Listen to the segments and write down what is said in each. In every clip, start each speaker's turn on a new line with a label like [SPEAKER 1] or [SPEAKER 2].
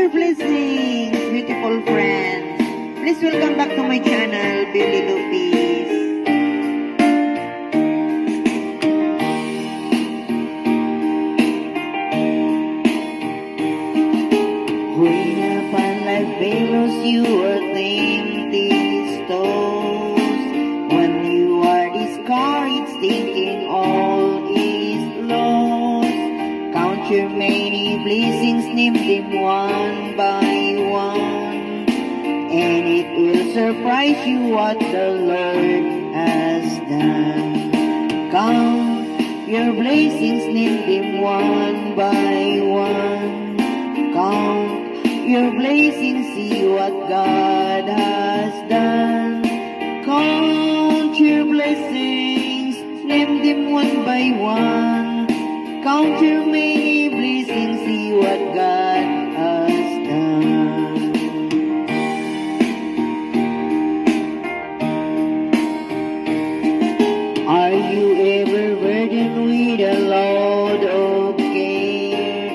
[SPEAKER 1] your blessings, beautiful friends. Please welcome back to my channel, Billy Lupis. When upon life fails you are empty stones. When you are discouraged, thinking all is lost. Count your many blessings, name them one by one, and it will surprise you what the Lord has done. Count your blessings, name them one by one. Count your blessings, see what God has done. Count your blessings, name them one by one. Count your many blessings, see what God has done. Are you ever burdened with a load of care?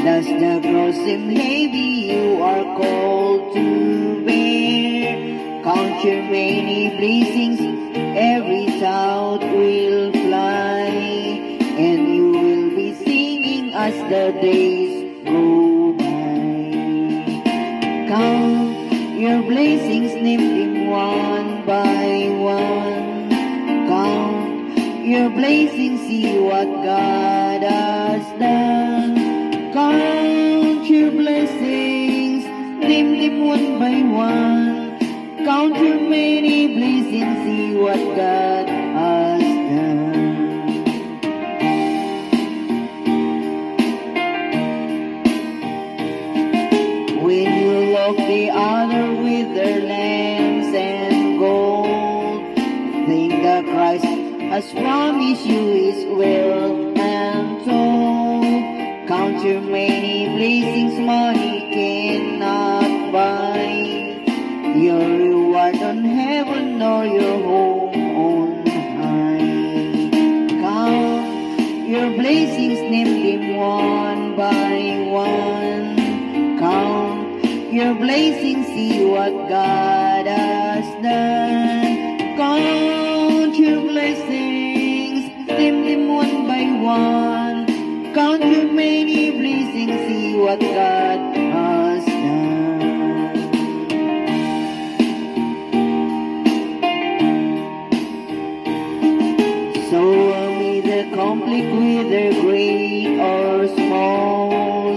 [SPEAKER 1] Does the cross seem heavy you are called to bear? Count your many blessings, every thought will fly, and you will be singing as the days go by. Count your blessings, name them one by one. Count your blessings, see what God has done. Count your blessings, name them one by one. Count your many blessings, see what God has done. When you love the other with their lambs and gold, think that Christ has promised you His will and told. Count your many blessings, money cannot buy your reward on heaven nor your home on high. Count your blessings, name them one by one. Count your blessings, see what God has done. Count your blessings, name them one by one. Count your many blessings, see what God has done. So amid the conflict, whether great or small,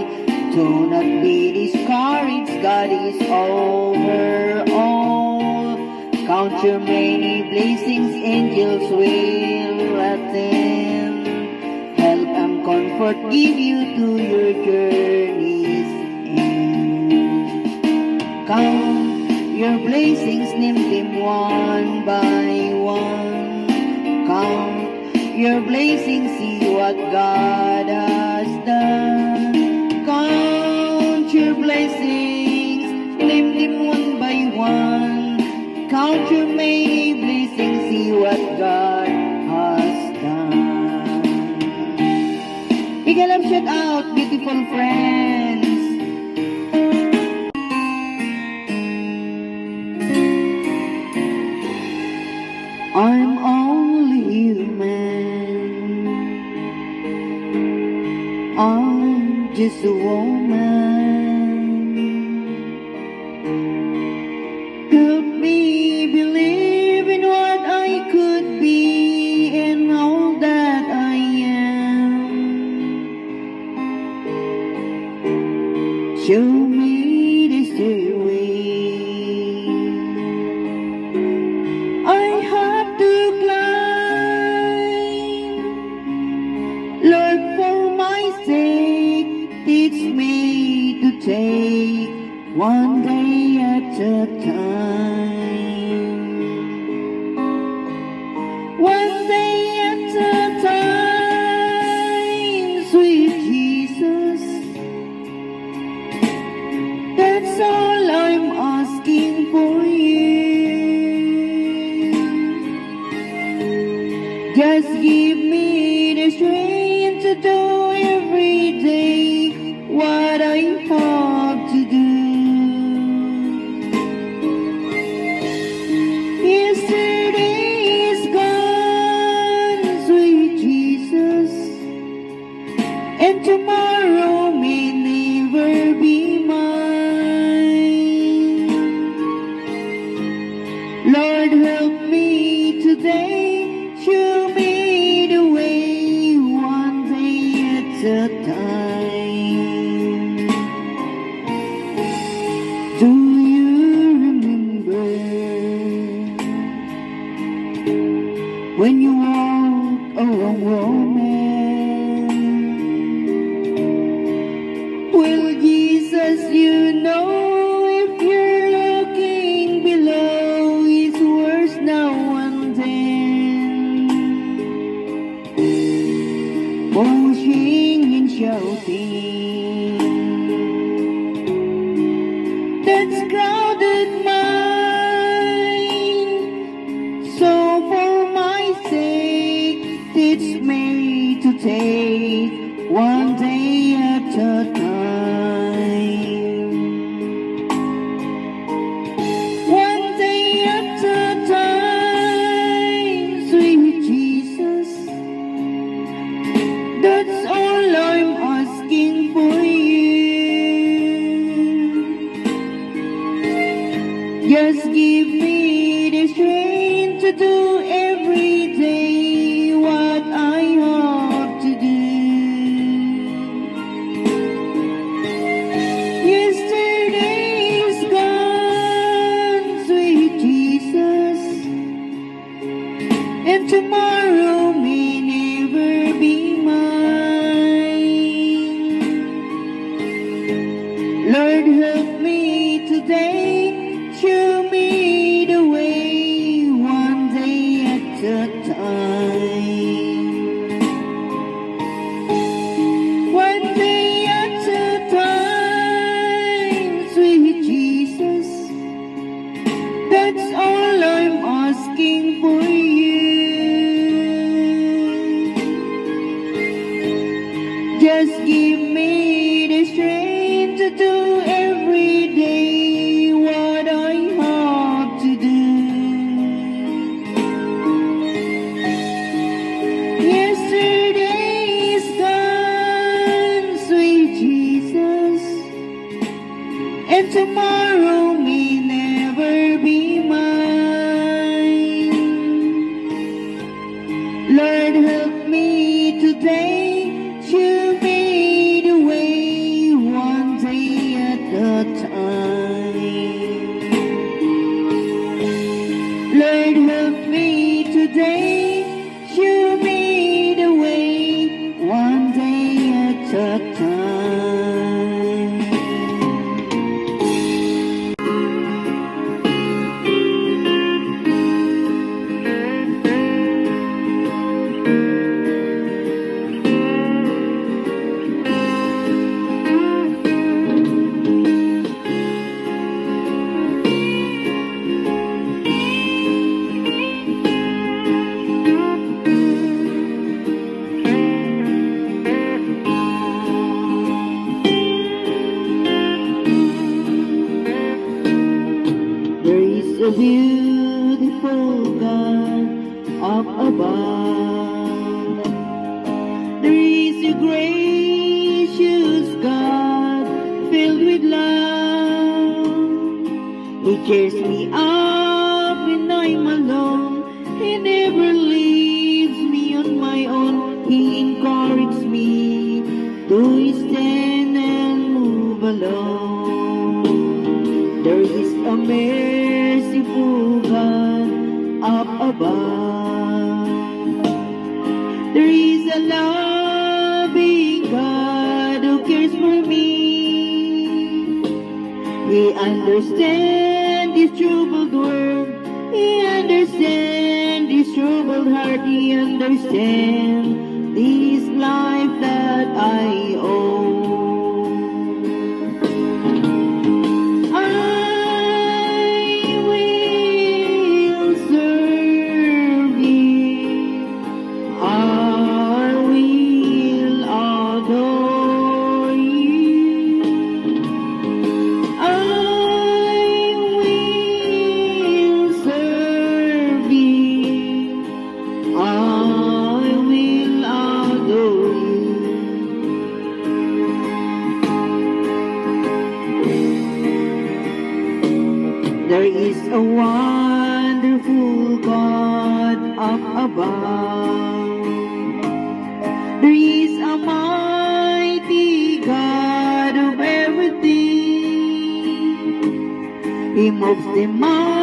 [SPEAKER 1] do not be discouraged, God is over all. Count your many blessings, angels will attend. Help and comfort give you to your journey's end. Count your blessings, name them one by one. Count your blessings, see what God has done. Count your blessings, name them one by one. Count your many blessings, see what God has done. Big love shout out, beautiful friends. I'm only human. I'm just a woman. Help me believe in what I could be and all that I am. Show me the stairway I have to climb. Lord, for my sake, teach me to take one day at a time. One day at a time, sweet Jesus. That's all I'm asking for you. Just give me the strength to do every day what I have to do. tomorrow may never be mine. Lord, help me today, show me the way, one day at a time. Do you remember when you walked a wrong romance? Well, Jesus, you know, if you're looking below, it's worse now and then. Pushing and shouting, that's crowded mind. So for my sake, teach me to take one day at a time. One day at a time, sweet Jesus. That's all I'm asking for you. Just give me the strength to do every day what I have to do. Yesterday is gone, sweet Jesus, and tomorrow may never be mine. Lord, help me today, show me the way, one day at a time. One day at a time, sweet Jesus. That's all I'm asking for you. Just give me the strength to do every day what I have to do. Yesterday is gone, sweet Jesus, and tomorrow may never be mine. Lord, help me today, show me the way, one day at a time. Lord, help me today, show me the way, one day at a time. There is a beautiful God up above. There is a gracious God filled with love. He cheers me up when I'm alone. He never leaves me on my own. He encourages me to stand and move along. There is a merciful God up above. There is a loving God who cares for me. He understands this troubled world. He understands this troubled heart. He understands this life that I owe. There is a wonderful God up above. There is a mighty God of everything. He moves the mountains.